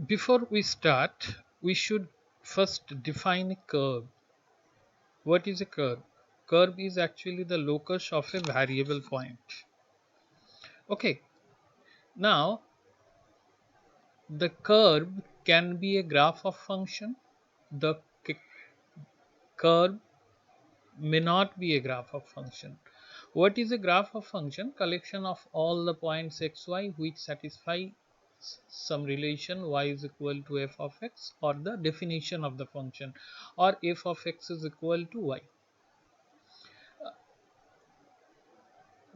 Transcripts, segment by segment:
Before we start, we should first define a curve. What is a curve? Curve is actually the locus of a variable point. Okay, now the curve can be a graph of function. The curve may not be a graph of function. What is a graph of function? Collection of all the points xy which satisfy some relation y is equal to f of x, or the definition of the function, or f of x is equal to y.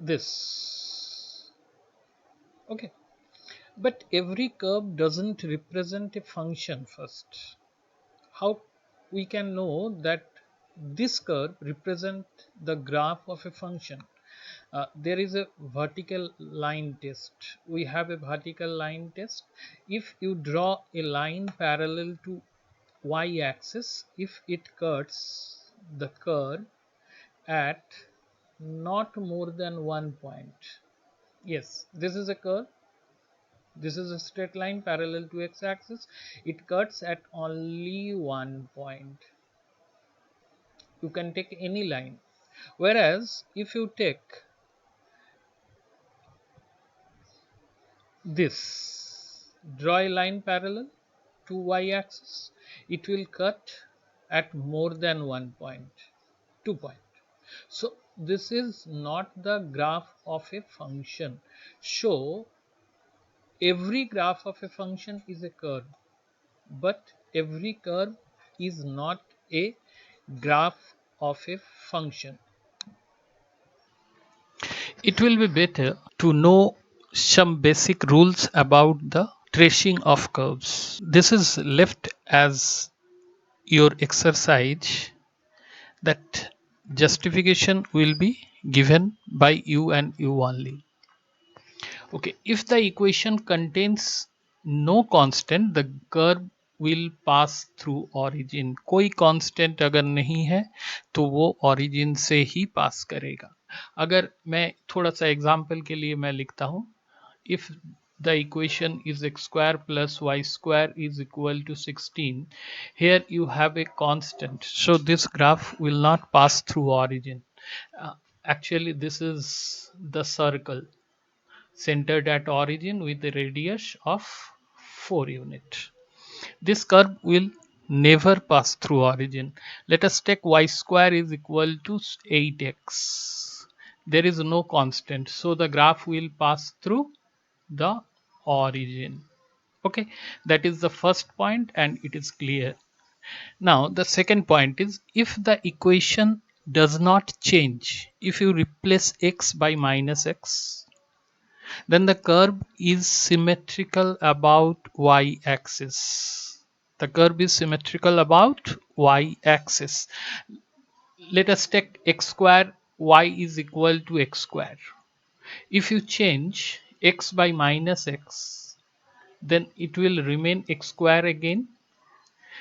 This. Okay. But every curve doesn't represent a function first. How we can know that this curve represent the graph of a function? There is a vertical line test. We have a vertical line test. If you draw a line parallel to y axis, if it cuts the curve at not more than one point, yes, this is a curve, this is a straight line parallel to x axis, it cuts at only one point. You can take any line, whereas if you take this, draw a line parallel to y axis, it will cut at more than one point, 2 point. So this is not the graph of a function. So every graph of a function is a curve, but every curve is not a graph of a function. It will be better to know some basic rules about the tracing of curves. This is left as your exercise, that justification will be given by you and you only. Okay, if the equation contains no constant, the curve will pass through origin. कोई constant अगर नहीं है तो वो origin से ही pass करेगा. अगर मैं थोड़ा सा एग्जाम्पल के लिए मैं लिखता हूँ, if the equation is x square plus y square is equal to 16, here you have a constant, so this graph will not pass through origin. Actually this is the circle centered at origin with a radius of 4 units. This curve will never pass through origin. Let us take y square is equal to 8x. There is no constant, so the graph will pass through the origin. Okay, that is the first point and it is clear. Now the second point is, if the equation does not change, if you replace x by minus x, then the curve is symmetrical about y-axis. The curve is symmetrical about y-axis. Let us take x square, y is equal to x square. If you change x by minus x, then it will remain x square again.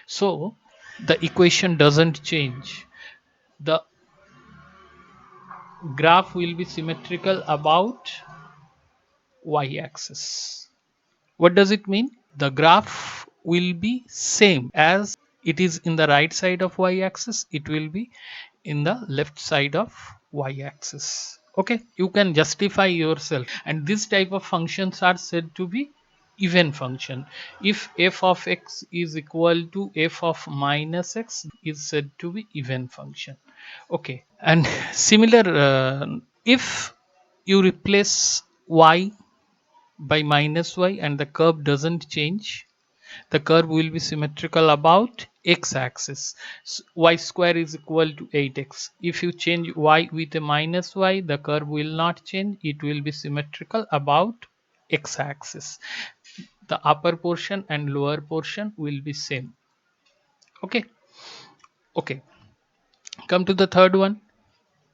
So the equation doesn't change. The graph will be symmetrical about y-axis. What does it mean? The graph will be same as it is in the right side of y-axis, it will be in the left side of y-axis. Okay, you can justify yourself, and this type of functions are said to be even function. If f of x is equal to f of minus x, is said to be even function. Okay, and similar, if you replace y by minus y and the curve doesn't change, the curve will be symmetrical about x-axis. Y square is equal to 8x. If you change y with a minus y, the curve will not change, it will be symmetrical about x-axis. The upper portion and lower portion will be same. Okay, okay, come to the third one.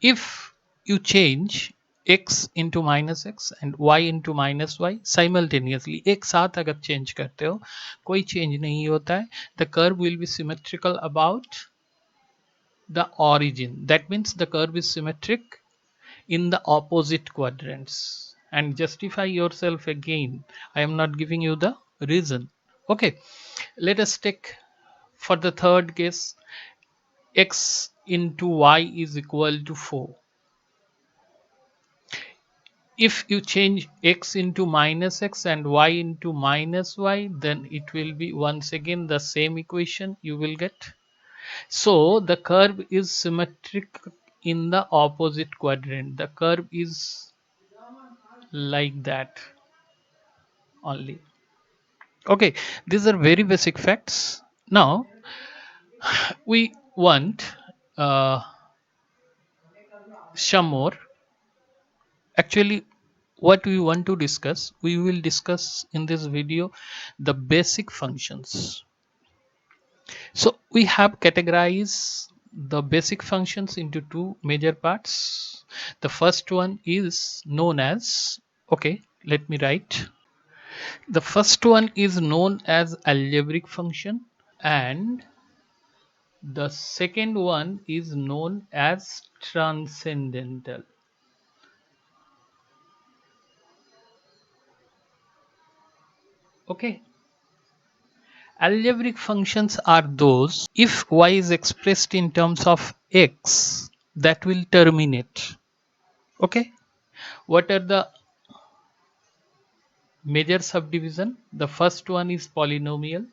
If you change x into minus x and y into minus y simultaneously, एक साथ अगर change करते हो, कोई change नहीं होता है, the curve will be symmetrical about the origin. That means the curve is symmetric in the opposite quadrants. And justify yourself again, I am not giving you the reason. Okay, let us take for the third case, x into y is equal to 4. If you change x into minus x and y into minus y, then it will be once again the same equation you will get. So the curve is symmetric in the opposite quadrant. The curve is like that only. Okay, these are very basic facts. Now we want some more. Actually, what we want to discuss, we will discuss in this video the basic functions. So we have categorized the basic functions into two major parts. The first one is known as, okay, let me write. The first one is known as algebraic function, and the second one is known as transcendental. Okay. Algebraic functions are those if y is expressed in terms of x that will terminate. Okay. What are the major subdivision? The first one is polynomial.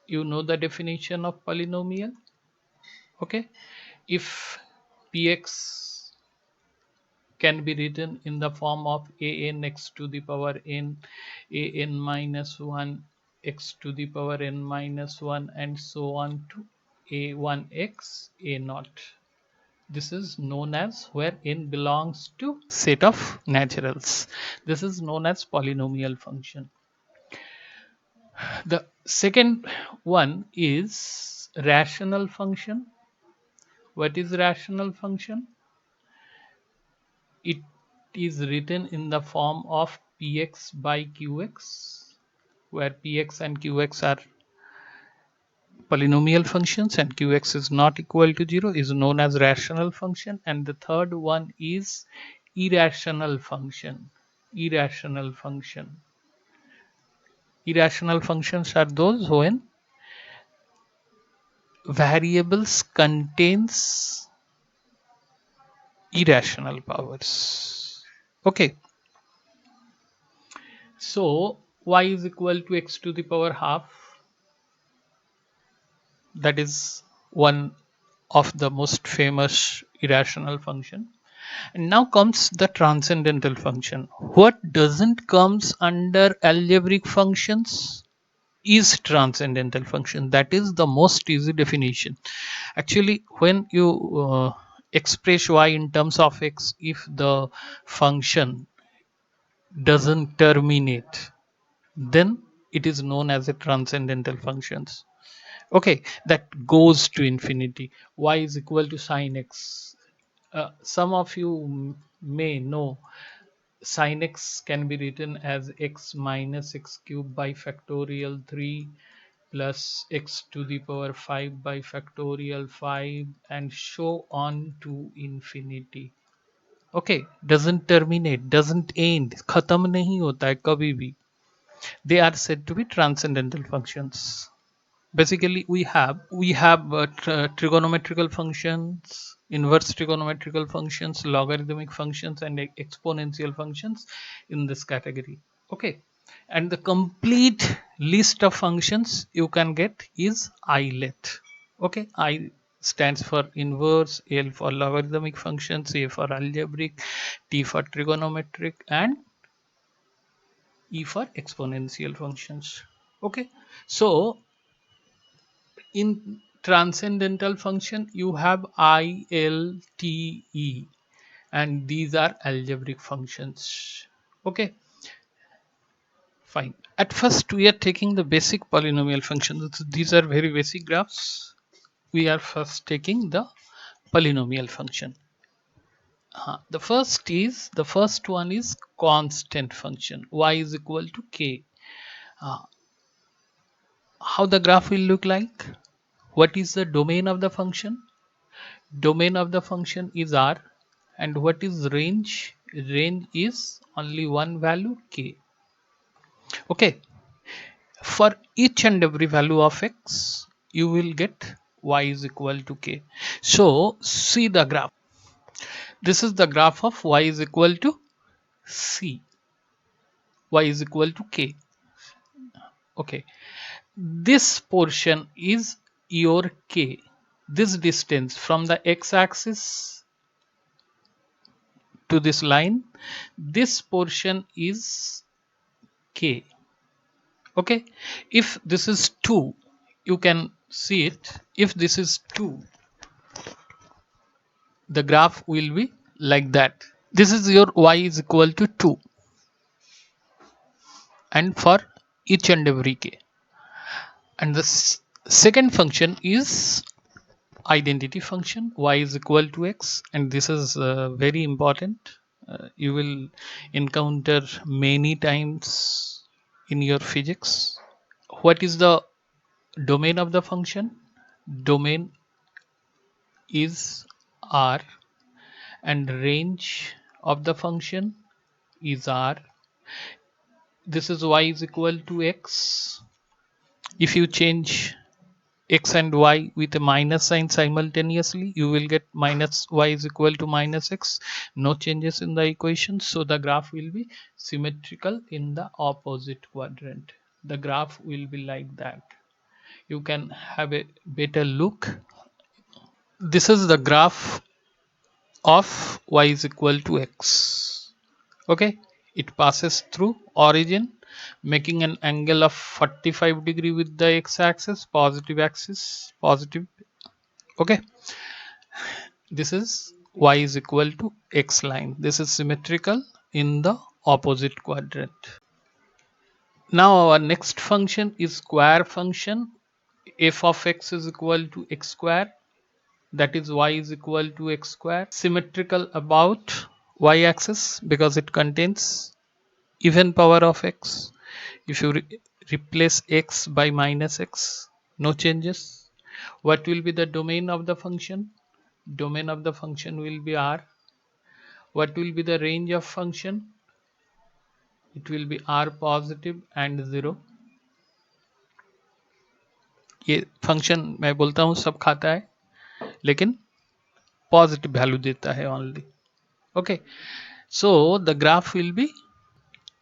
You know the definition of polynomial. Okay. If px can be written in the form of an x to the power n, an minus 1 x to the power n minus 1, and so on to a1x a naught. This is known as where n belongs to set of naturals. This is known as polynomial function. The second one is rational function. What is rational function? It is written in the form of px by qx, where px and qx are polynomial functions and qx is not equal to 0, is known as rational function. And the third one is irrational function. Irrational function. Irrational functions are those when variables contains irrational powers. Okay, so y is equal to x to the power half. That is one of the most famous irrational function. And now comes the transcendental function. What doesn't comes under algebraic functions is transcendental function. That is the most easy definition. Actually, when you express y in terms of x, if the function doesn't terminate, then it is known as a transcendental functions. Okay, that goes to infinity. Y is equal to sine x. Some of you may know sin x can be written as x minus x cube by factorial 3 plus x to the power 5 by factorial 5, and so on to infinity. Okay, doesn't terminate, doesn't end, khatam nahi hota hai kabhi bhi. They are said to be transcendental functions. Basically we have trigonometrical functions, inverse trigonometrical functions, logarithmic functions, and exponential functions in this category. Okay, and the complete list of functions you can get is ilet. Okay, I stands for inverse, l for logarithmic functions, a for algebraic, t for trigonometric, and e for exponential functions. Okay, so in transcendental function you have I, L, T, E, and these are algebraic functions. Okay, fine. At first we are taking the basic polynomial functions. These are very basic graphs. We are first taking the polynomial function. The first one is constant function. Y is equal to k. How the graph will look like? What is the domain of the function? Domain of the function is R. And what is range? Range is only one value k. Okay, For each and every value of x, you will get y is equal to k. So see the graph. This is the graph of y is equal to c, y is equal to k. Okay, this portion is your k. This distance from the x-axis to this line, this portion is k. Okay, if this is 2, you can see it. If this is 2, the graph will be like that. This is your y is equal to 2, and for each and every k. And the second function is identity function, y is equal to x, and this is very important. You will encounter many times in your physics. What is the domain of the function? Domain is R, and range of the function is R. This is y is equal to x. If you change x and y with a minus sign simultaneously, you will get minus y is equal to minus x. No changes in the equation, so the graph will be symmetrical in the opposite quadrant. The graph will be like that. You can have a better look. This is the graph of y is equal to x. Okay, it passes through origin, making an angle of 45 degree with the x-axis, positive axis, positive. Okay, this is y is equal to x line. This is symmetrical in the opposite quadrant. Now our next function is square function. F of x is equal to x square, that is y is equal to x square, symmetrical about y axis because it contains even power of x. If you replace x by minus x, no changes. What will be the domain of the function? Domain of the function will be R. What will be the range of function? It will be R positive and 0. ये function मैं बोलता हूँ सब खाता है लेकिन positive value देता है only. Okay, so the graph will be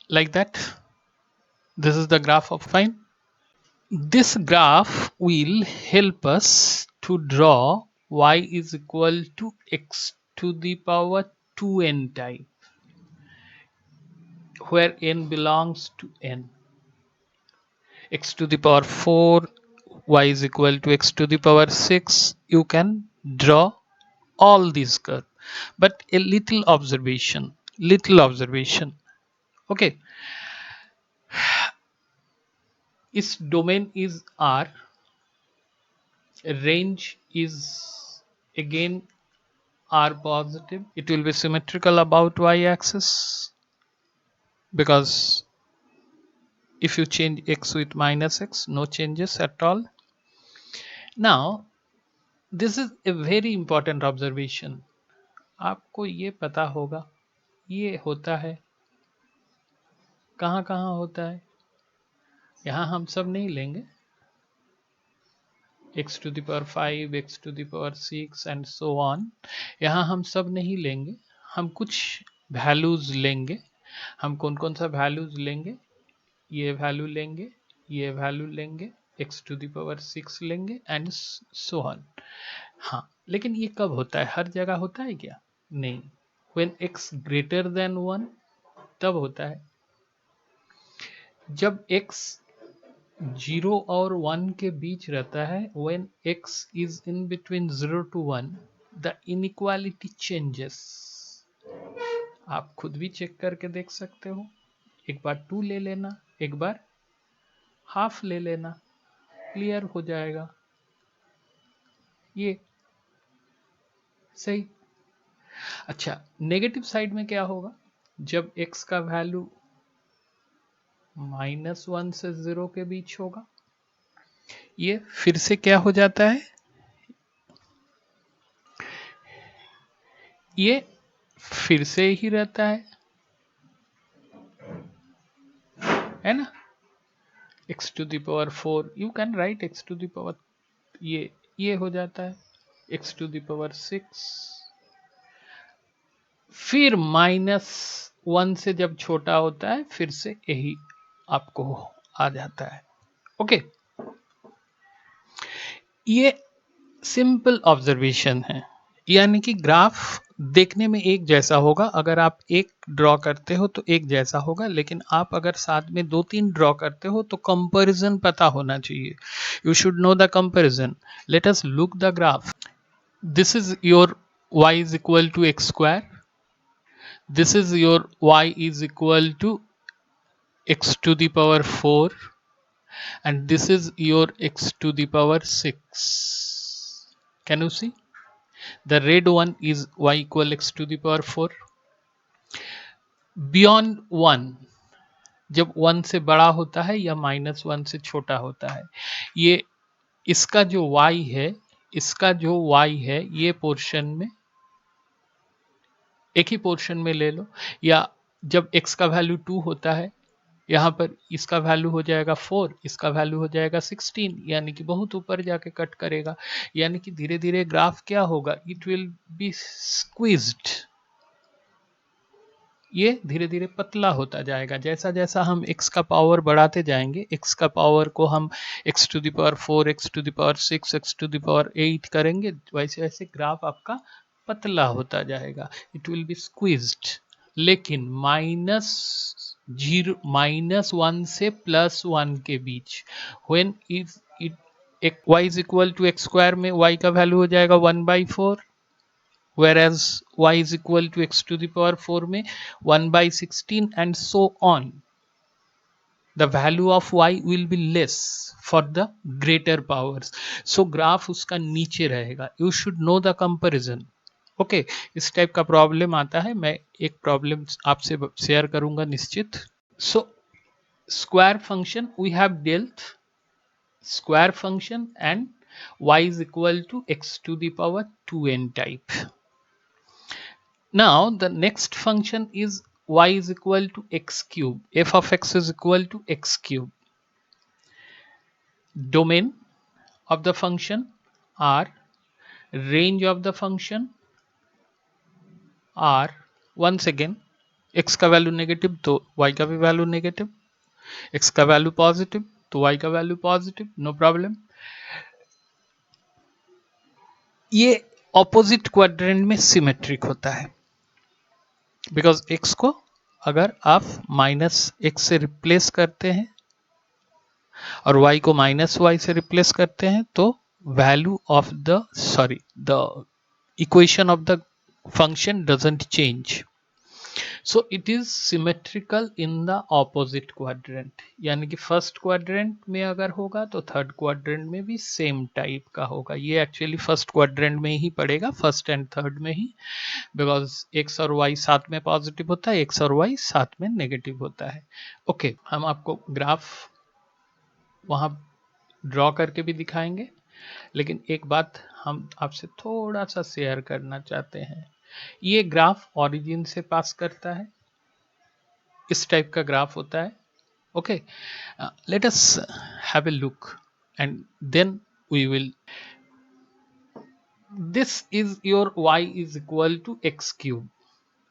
like that. This is the graph of fine. This graph will help us to draw y is equal to x to the power 2n type, where n belongs to n. X to the power 4, y is equal to x to the power 6. You can draw all these curves, but a little observation. Okay, its domain is R, range is again R positive. It will be symmetrical about y axis because if you change x with minus x, no changes at all. Now this is a very important observation. आपको ये पता होगा ये होता है कहाँ कहाँ होता है. यहाँ हम सब नहीं लेंगे x to the power 5, x to the power 6 and so on. यहाँ हम सब नहीं लेंगे, हम कुछ वैल्यूज लेंगे. हम कौन कौन सा वैल्यूज लेंगे? ये वैल्यू लेंगे, ये वैल्यू लेंगे, x to the power 6 लेंगे एंड so on. हाँ, लेकिन ये कब होता है? हर जगह होता है क्या? नहीं. when x greater than 1 तब होता है. जब x 0 और 1 के बीच रहता है, when x is in between 0 to 1, the inequality changes. आप खुद भी चेक करके देख सकते हो. एक बार 2 ले लेना, एक बार हाफ ले लेना, क्लियर हो जाएगा. ये सही. अच्छा, नेगेटिव साइड में क्या होगा? जब x का वैल्यू -1 से 0 के बीच होगा, ये फिर से क्या हो जाता है? ये फिर से ही रहता है ना. x to the power 4, you can write x to the power, ये हो जाता है x to the power 6, फिर -1 से जब छोटा होता है फिर से यही आपको आ जाता है। ओके, ये सिंपल ऑब्जर्वेशन है, यानी कि ग्राफ देखने में एक जैसा होगा, अगर आप एक ड्रॉ करते हो तो एक जैसा होगा, लेकिन आप अगर साथ में 2-3 ड्रॉ करते हो तो कंपैरिजन पता होना चाहिए। You should know the comparison. Let us look the graph. This is your y is equal to x square, this is your y is equal to x to the power 4, and this is your x to the power 6. Can you see? The red one is y equal x to the power 4. Beyond 1, जब 1 से बड़ा होता है या -1 से छोटा होता है, ये इसका जो y है, इसका जो y है, ये पोर्शन में एक ही पोर्शन में ले लो, या जब x का वैल्यू 2 होता है, यहाँ पर इसका वैल्यू हो जाएगा 4, इसका वैल्यू हो जाएगा 16, यानी कि बहुत ऊपर जाके कट करेगा, यानी कि धीरे धीरे ग्राफ क्या होगा, इट विल बी स्क्वीज्ड, ये धीरे धीरे पतला होता जाएगा। जैसा जैसा हम x का पावर बढ़ाते जाएंगे, x का पावर को हम x to the power 4, x to the power 6, x to the power 8 करेंगे, वैसे वैसे ग्राफ आपका पतला होता जाएगा, इट विल बी स्क्वीज्ड। लेकिन -1 से +1 के बीच, when is it y is equal to x square में y का वैल्यू हो जाएगा 1/4, whereas y is equal to x to the power 4 में 1/16, and so on. The value of y will be less for the greater powers. So graph उसका नीचे रहेगा. You should know the comparison. Okay, इस type का problem आता है, मैं एक प्रॉब्लम आपसे शेयर करूंगा निश्चित। So square function we have डेल्ट square function and y is equal to x to the power 2n type. Now the next function is y is equal to x cube. F of x is equal to x cube. Domain of the function R, range of the function R. Once again, x का value negative तो y का भी value negative, x का value positive तो y का value positive, no problem. ये opposite quadrant में symmetric होता है, बिकॉज x को अगर आप -x से रिप्लेस करते हैं और y को -y से रिप्लेस करते हैं तो value of the equation of the function doesn't change. So it is symmetrical in the opposite quadrant, यानी कि फर्स्ट क्वाड्रेंट में अगर होगा तो थर्ड क्वाड्रेंट में भी सेम टाइप का होगा। ये एक्चुअली फर्स्ट क्वाड्रेंट में ही पड़ेगा, फर्स्ट एंड थर्ड में ही, बिकॉज एक्स और वाई साथ में पॉजिटिव होता है, एक्स और वाई साथ में नेगेटिव होता है। ओके, हम आपको ग्राफ वहाँ ड्रॉ करके भी दिखाएंगे, लेकिन एक बात हम आपसे थोड़ा सा शेयर करना चाहते हैं। ये ग्राफ ओरिजिन से पास करता है, इस टाइप का ग्राफ होता है। Okay, let us have a look and then we will. This is your y is equal to x cube,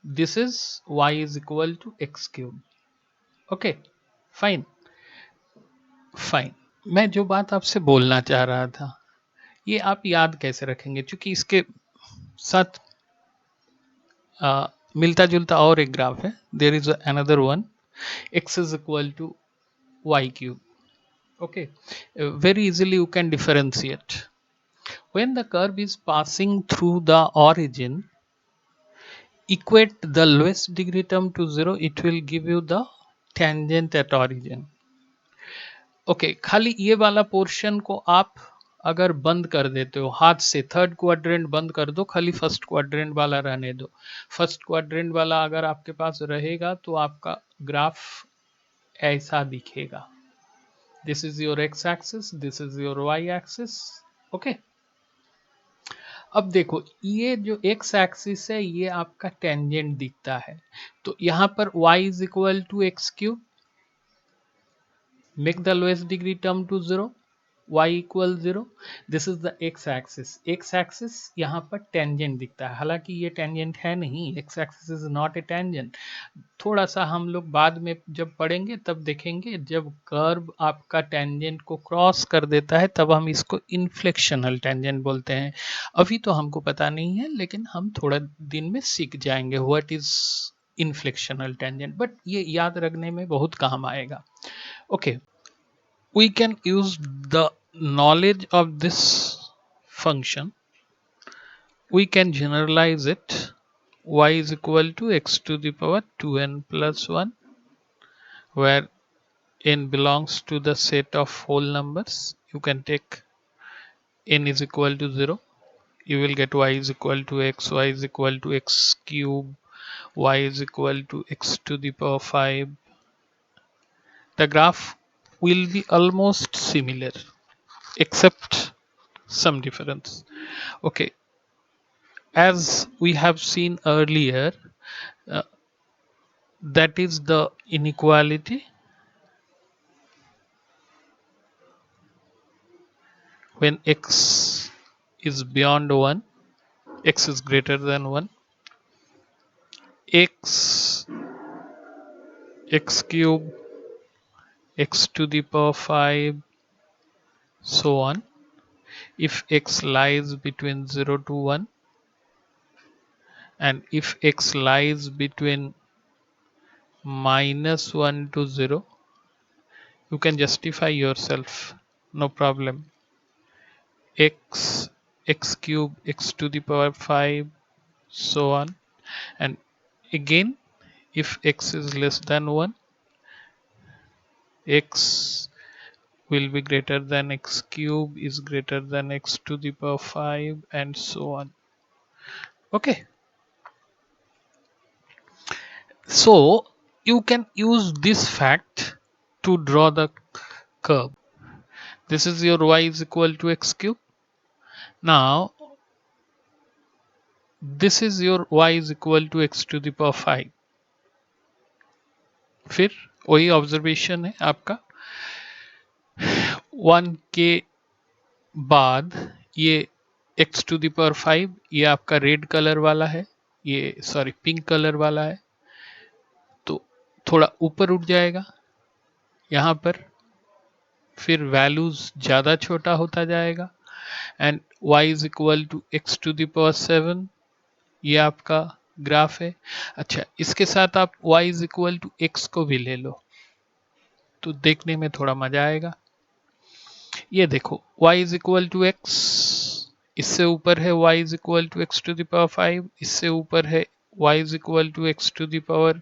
this is y is equal to x cube. Okay, fine fine. मैं जो बात आपसे बोलना चाह रहा था, ये आप याद कैसे रखेंगे, क्योंकि इसके साथ मिलता जुलता और एक ग्राफ है। There is another one, x is equal to y cube. Okay, very easily you can differentiate. When the curve is passing through the origin, equate the lowest degree term to 0, it will give you the tangent at origin. Okay, खाली ये वाला portion को आप अगर बंद कर देते हो हाथ से, थर्ड क्वाड्रेंट बंद कर दो, खाली फर्स्ट क्वाड्रेंट वाला रहने दो। फर्स्ट क्वाड्रेंट वाला अगर आपके पास रहेगा तो आपका ग्राफ ऐसा दिखेगा। This is your x axis, this is your y axis. Okay, अब देखो ये जो एक्स एक्सिस है ये आपका टेंजेंट दिखता है, तो यहाँ पर y is equal to x cube, make the lowest degree term to 0, y equal 0. This is the x axis. x axis यहाँ पर टेंजेंट दिखता है, हालांकि ये टेंजेंट है नहीं, x axis is not a tangent. थोड़ा सा हम लोग बाद में जब पढ़ेंगे तब देखेंगे, जब कर्व आपका टेंजेंट को क्रॉस कर देता है तब हम इसको इन्फ्लेक्शनल टेंजेंट बोलते हैं. अभी तो हमको पता नहीं है, लेकिन हम थोड़ा दिन में सीख जाएंगे व्हाट इज इन्फ्लेक्शनल टेंजेंट, बट ये याद रखने में बहुत काम आएगा. Okay, we can use the knowledge of this function. We can generalize it. Y is equal to x to the power 2n plus 1, where n belongs to the set of whole numbers. You can take n is equal to 0. You will get y is equal to x, y is equal to x cube, y is equal to x to the power 5. The graph will be almost similar except some difference. Okay, as we have seen earlier, uh, that is the inequality when x is beyond 1, x is greater than 1, x, x cube, x to the power 5, so on. If x lies between 0 to 1, and if x lies between -1 to 0, you can justify yourself, no problem. X, x cube, x to the power 5, so on. And again, if x is less than 1, x will be greater than x cube is greater than x to the power 5, and so on. Okay, so you can use this fact to draw the curve. This is your y is equal to x cube. Now this is your y is equal to x to the power 5. फिर वही observation है आपका, 1 के बाद ये x to the power 5, ये आपका red colour वाला है, ये सॉरी पिंक कलर वाला है, तो थोड़ा ऊपर उठ जाएगा यहाँ पर, फिर वैल्यूज ज़्यादा छोटा होता जाएगा, and y is equal to x to the power 7, ये आपका ग्राफ है. अच्छा, इसके साथ आप y is equal to x को भी ले लो तो देखने में थोड़ा मजा आएगा. ये देखो y is equal to x, इससे ऊपर है y is equal to x to the power 5, इससे ऊपर है y is equal to x to the power,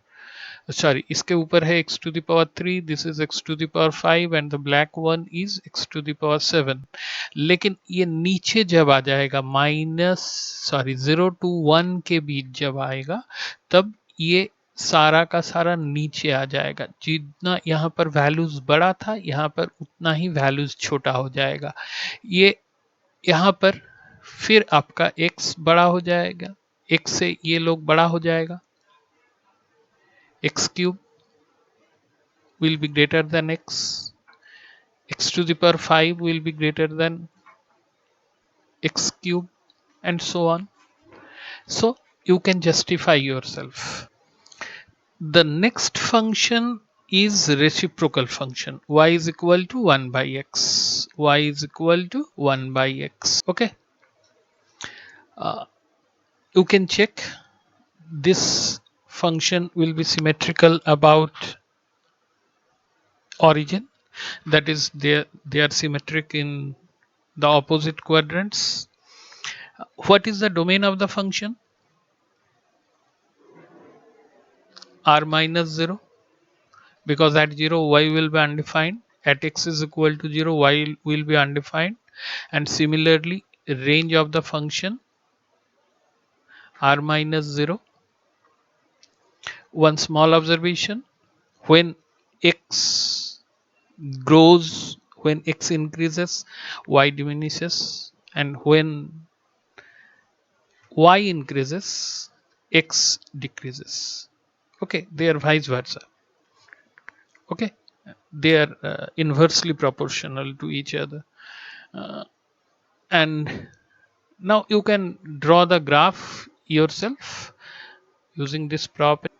sorry इसके ऊपर है x to the power 3, this is x to the power 5, and the black one is x to the power 7. लेकिन ये नीचे जब आ जाएगा सॉरी 0 to 1 के बीच जब आएगा, तब ये सारा का सारा नीचे आ जाएगा. जितना यहाँ पर वैल्यूज बड़ा था, यहाँ पर उतना ही वैल्यूज छोटा हो जाएगा. ये यहाँ पर फिर आपका x बड़ा हो जाएगा, x से ये लोग बड़ा हो जाएगा, x cube will be greater than x, x to the power 5 will be greater than x cube, and so on. So you can justify yourself. The next function is reciprocal function. Y is equal to 1 by x. Y is equal to 1 by x. Okay. You can check this function will be symmetrical about origin. That is, they are symmetric in the opposite quadrants. What is the domain of the function? R minus 0, because at 0 y will be undefined, at x is equal to 0 y will be undefined, and similarly range of the function R minus 0. One small observation, when x grows, when x increases, y diminishes, and when y increases, x decreases. Okay, they are vice versa. Okay, they are inversely proportional to each other. And now you can draw the graph yourself using this property.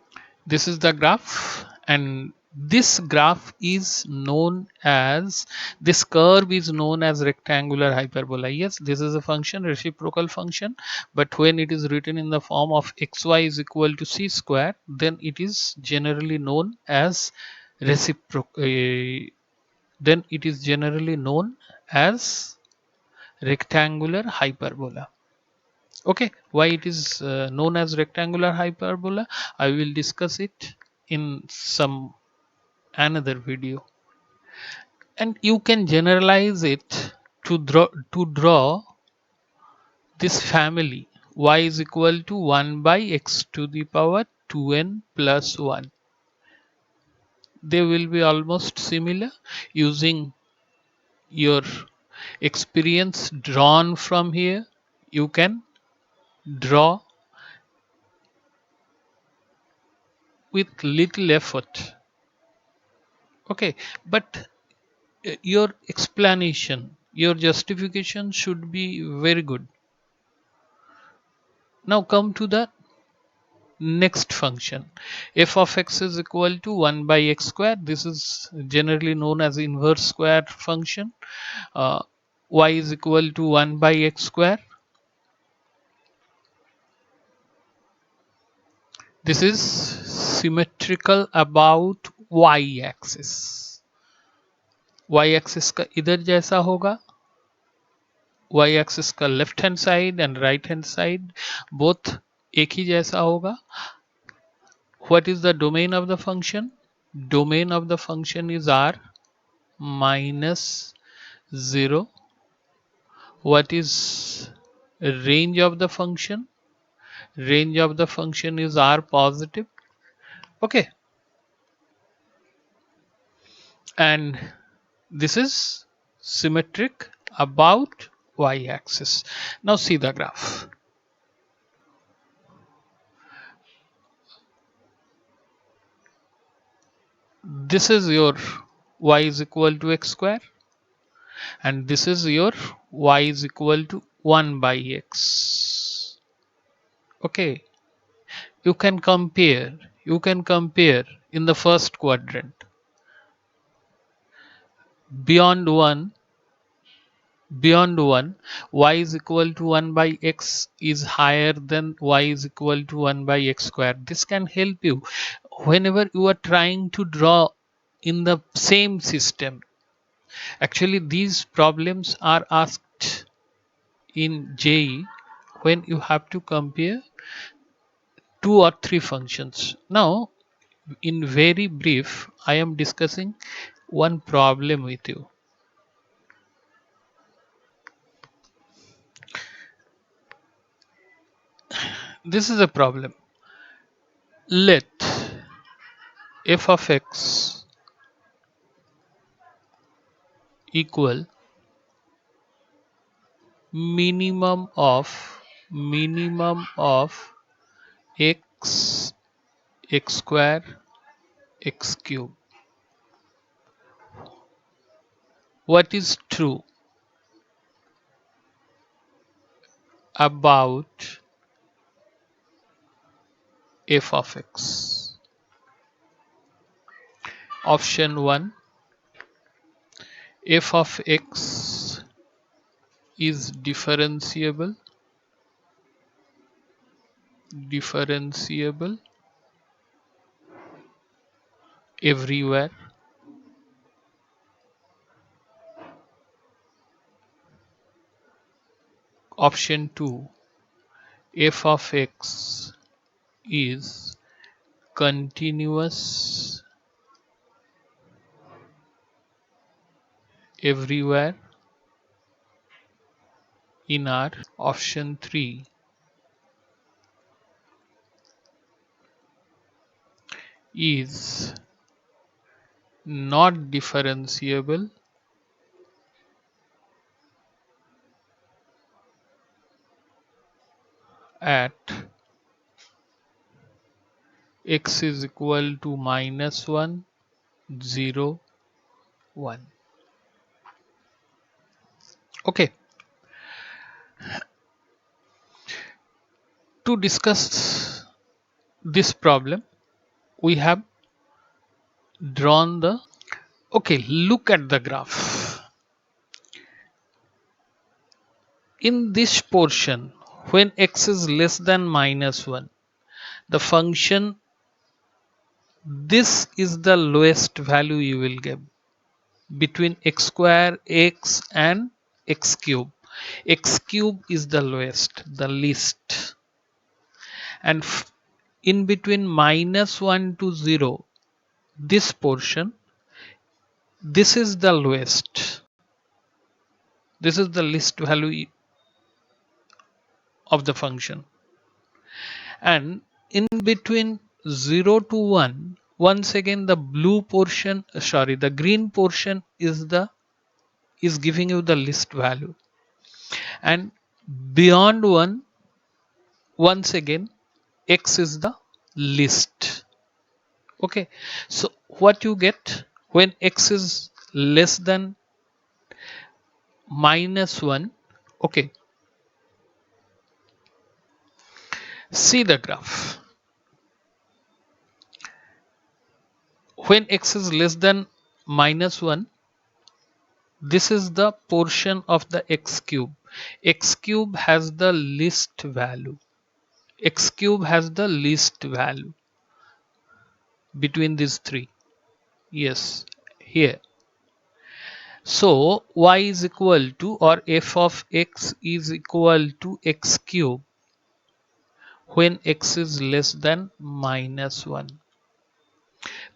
This is the graph, and this graph is known as, this curve is known as rectangular hyperbola. Yes, this is a function, reciprocal function, but when it is written in the form of xy is equal to c square, then it is generally known as reciprocal. Then it is generally known as rectangular hyperbola. Okay, why it is known as rectangular hyperbola, I will discuss it in some another video. And you can generalize it to draw this family y is equal to 1 by x to the power 2n plus 1. They will be almost similar using your experience drawn from here. You can draw with little effort. Okay, but your explanation, your justification should be very good. Now come to the next function. F of x is equal to 1 by x square. This is generally known as inverse square function. uh, y is equal to 1 by x square. This is symmetrical about y axis. y axis का इधर जैसा होगा, y axis का left hand side and right hand side both एक ही जैसा होगा. What is the domain of the function? Domain of the function is r minus 0. What is range of the function? Range of the function is r positive. Okay, and this is symmetric about y-axis. Now see the graph. This is your y is equal to x square, and this is your y is equal to 1 by x. Okay, you can compare in the first quadrant. Beyond 1 y is equal to 1 by x is higher than y is equal to 1 by x square. This can help you whenever you are trying to draw in the same system. Actually, these problems are asked in JEE when you have to compare 2 or 3 functions. Now, in very brief, I am discussing one problem with you. This is a problem. Let f of x equal minimum of x, x square, x cube. What is true about f of x? Option 1, f of x is differentiable everywhere. Option 2, f of x is continuous everywhere in R. Option 3 is not differentiable at x is equal to -1, 0, 1. Okay, to discuss this problem, we have drawn the, okay, look at the graph. In this portion, when x is less than minus 1, the function, this is the lowest value you will get between x square, x and x cube. X cube is the lowest, the least. And in between minus 1 to 0, this portion, this is the lowest. This is the least value of the function. And in between 0 to 1, once again the blue portion, sorry, the green portion is giving you the least value. And beyond 1, once again x is the least. Okay, so what you get when x is less than minus 1, okay, see the graph. When x is less than minus 1, this is the portion of the x cube. X cube has the least value. X cube has the least value between these three. Yes, here. So y is equal to, or f of x is equal to x cube when x is less than minus 1.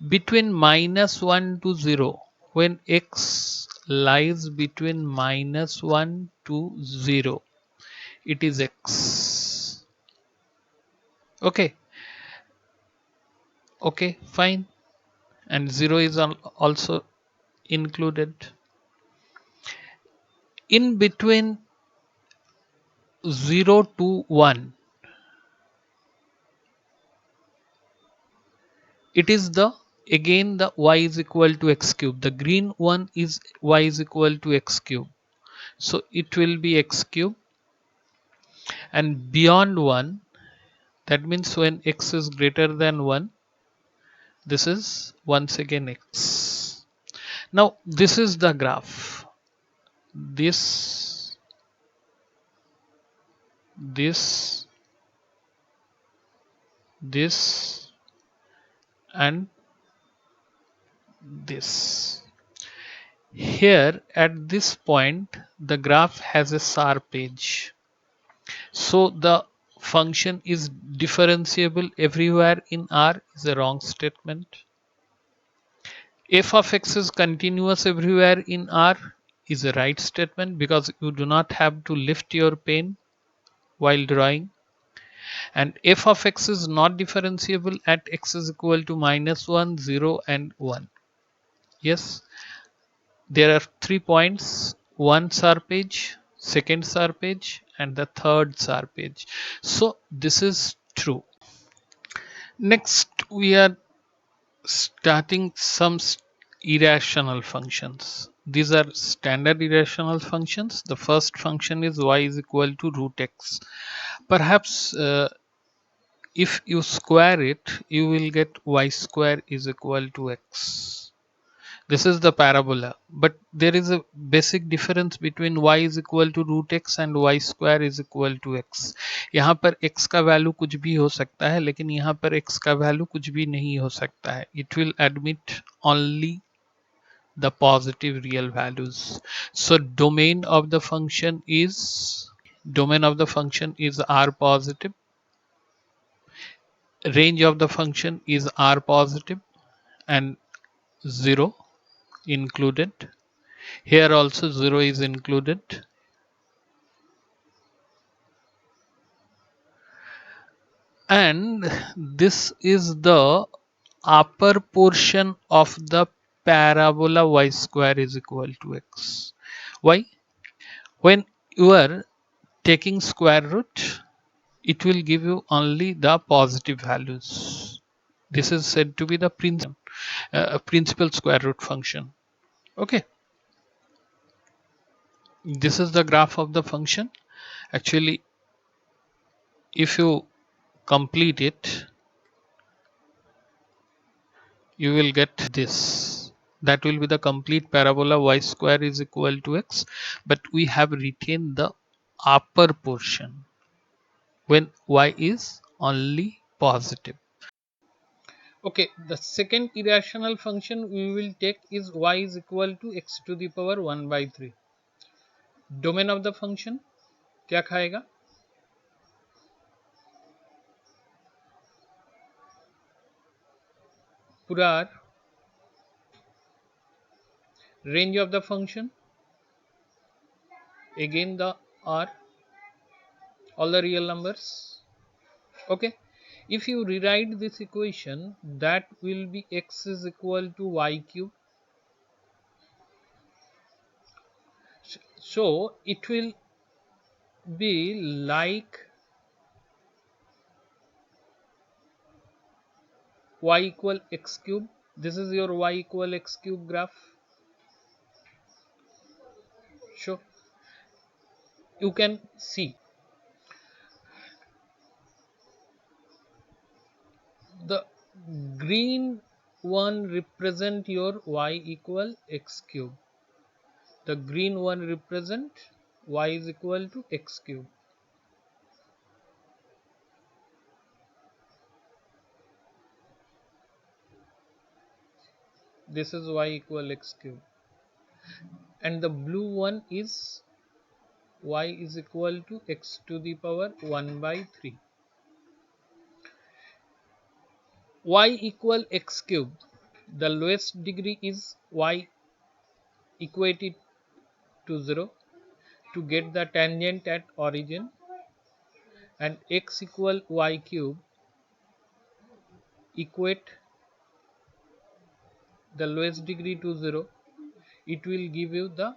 Between minus 1 to 0, when x lies between minus 1 to 0, it is x. Okay, okay, fine. And 0 is also included. In between 0 to 1, it is the, again the y is equal to x cube. The green one is y is equal to x cube. So it will be x cube. And beyond 1, that means when x is greater than 1, this is once again x. Now this is the graph. This, this, this, and this. Here at this point, the graph has a sharp edge. So the function is differentiable everywhere in R is a wrong statement. F of x is continuous everywhere in R is a right statement because you do not have to lift your pen while drawing. And f of x is not differentiable at x is equal to minus 1, 0 and 1. Yes, there are 3 points, one sharp edge, second sharp edge and the third sharp edge. So this is true. Next we are starting some irrational functions. These are standard irrational functions. The first function is y is equal to root x. Perhaps if you square it, you will get y square is equal to x. This is the parabola, but there is a basic difference between y is equal to root x and y square is equal to x. यहाँ पर x का value कुछ भी हो सकता है, लेकिन यहाँ पर x का वैल्यू कुछ भी नहीं हो सकता है. It will admit only the positive real values. So domain of the function is r positive. Range of the function is r positive and 0 included. Here also 0 is included. And this is the upper portion of the parabola y square is equal to x. Why? When you are taking square root, it will give you only the positive values. This is said to be the principal square root function. Okay, this is the graph of the function. Actually, if you complete it, you will get this. That will be the complete parabola. Y square is equal to x, but we have retained the upper portion when y is only positive. Okay, the second irrational function we will take is y is equal to x to the power 1 by 3. Domain of the function क्या खाएगा? पूरा r. Range of the function, again the r, all the real numbers. Okay, if you rewrite this equation, that will be x is equal to y cube. So it will be like y equal x cube. This is your y equal x cube graph. So you can see the green one represent your y equal x cube. The green one represent y is equal to x cube. This is y equal x cube, and the blue one is y is equal to x to the power 1 by 3. Y equal x cube, the lowest degree is y equated to 0 to get the tangent at origin, and x equal y cube equate the lowest degree to 0. It will give you the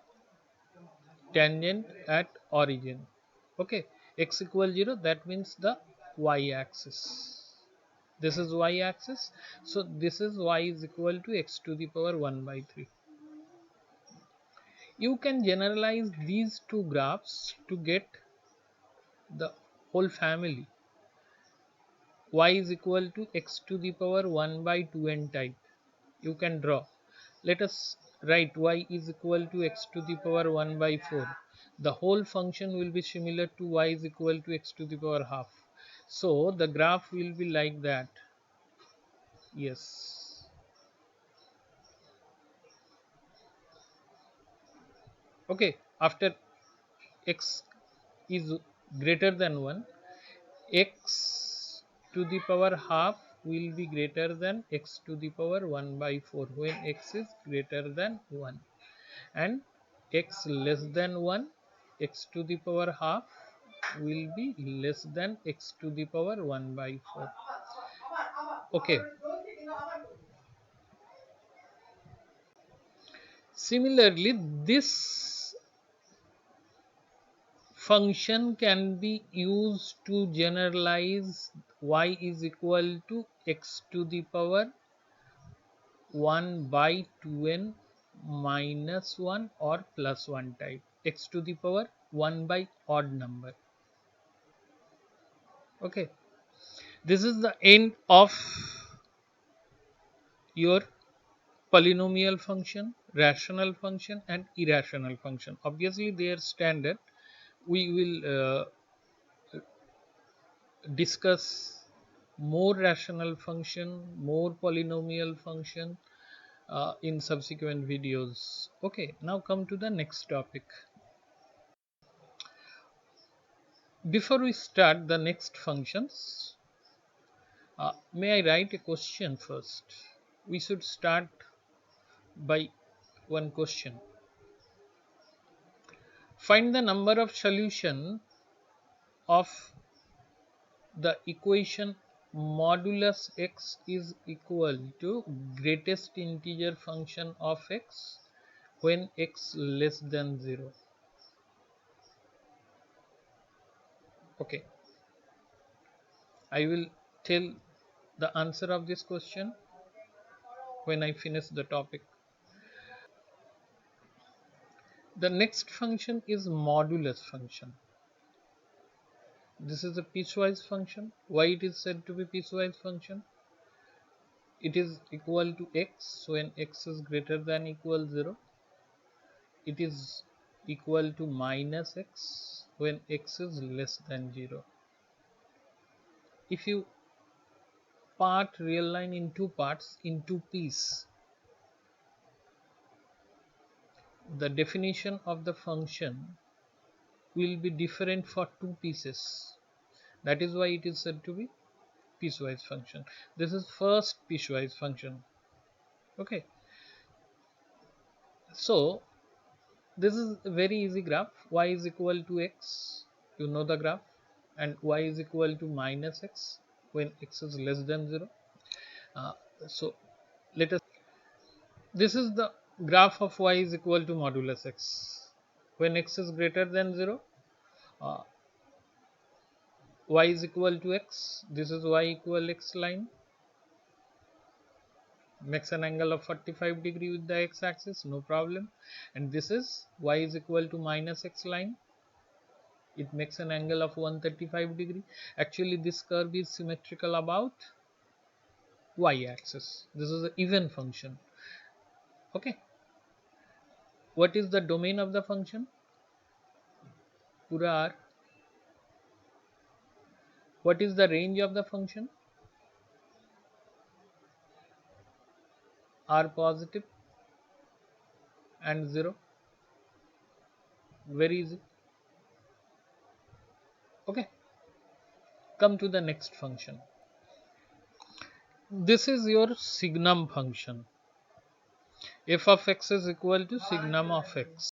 tangent at origin. Okay, x equal 0, that means the y axis. This is y axis, so this is y is equal to x to the power 1 by 3. You can generalize these two graphs to get the whole family. Y is equal to x to the power 1 by 2n type. You can draw. Let us write y is equal to x to the power 1 by 4. The whole function will be similar to y is equal to x to the power half. So the graph will be like that. Yes. Okay, after x is greater than 1, x to the power half will be greater than x to the power 1 by 4 when x is greater than 1, and x less than 1, x to the power half will be less than x to the power 1 by 4. Okay, similarly this function can be used to generalize y is equal to x to the power 1 by 2n minus 1 or plus 1 type, x to the power 1 by odd number. Okay, this is the end of your polynomial function, rational function and irrational function. Obviously they are standard. We will discuss more rational function, more polynomial function in subsequent videos. Okay, now come to the next topic. Before we start the next functions, may I write a question first? We should start by one question. Find the number of solution of the equation modulus x is equal to greatest integer function of x when x less than 0. Okay, I will tell the answer of this question when I finish the topic. The next function is modulus function. This is a piecewise function. Why it is said to be piecewise function? It is equal to x, so when x is greater than equal 0. It is equal to minus x when x is less than 0. If you part real line in two parts, in two pieces, the definition of the function will be different for two pieces. That is why it is said to be piecewise function. This is first piecewise function. Okay, so this is a very easy graph. Y is equal to x, you know the graph, and y is equal to minus x when x is less than 0. uh, so let us, this is the graph of y is equal to modulus x when x is greater than 0. uh, Y is equal to x, this is y equal x line, makes an angle of 45 degree with the x axis, no problem. And this is y is equal to minus x line, it makes an angle of 135 degree. Actually this curve is symmetrical about y axis. This is an even function. Okay, what is the domain of the function? Pura R. What is the range of the function? R positive and 0. Very easy. Okay, come to the next function. This is your signum function. F of x is equal to signum of x.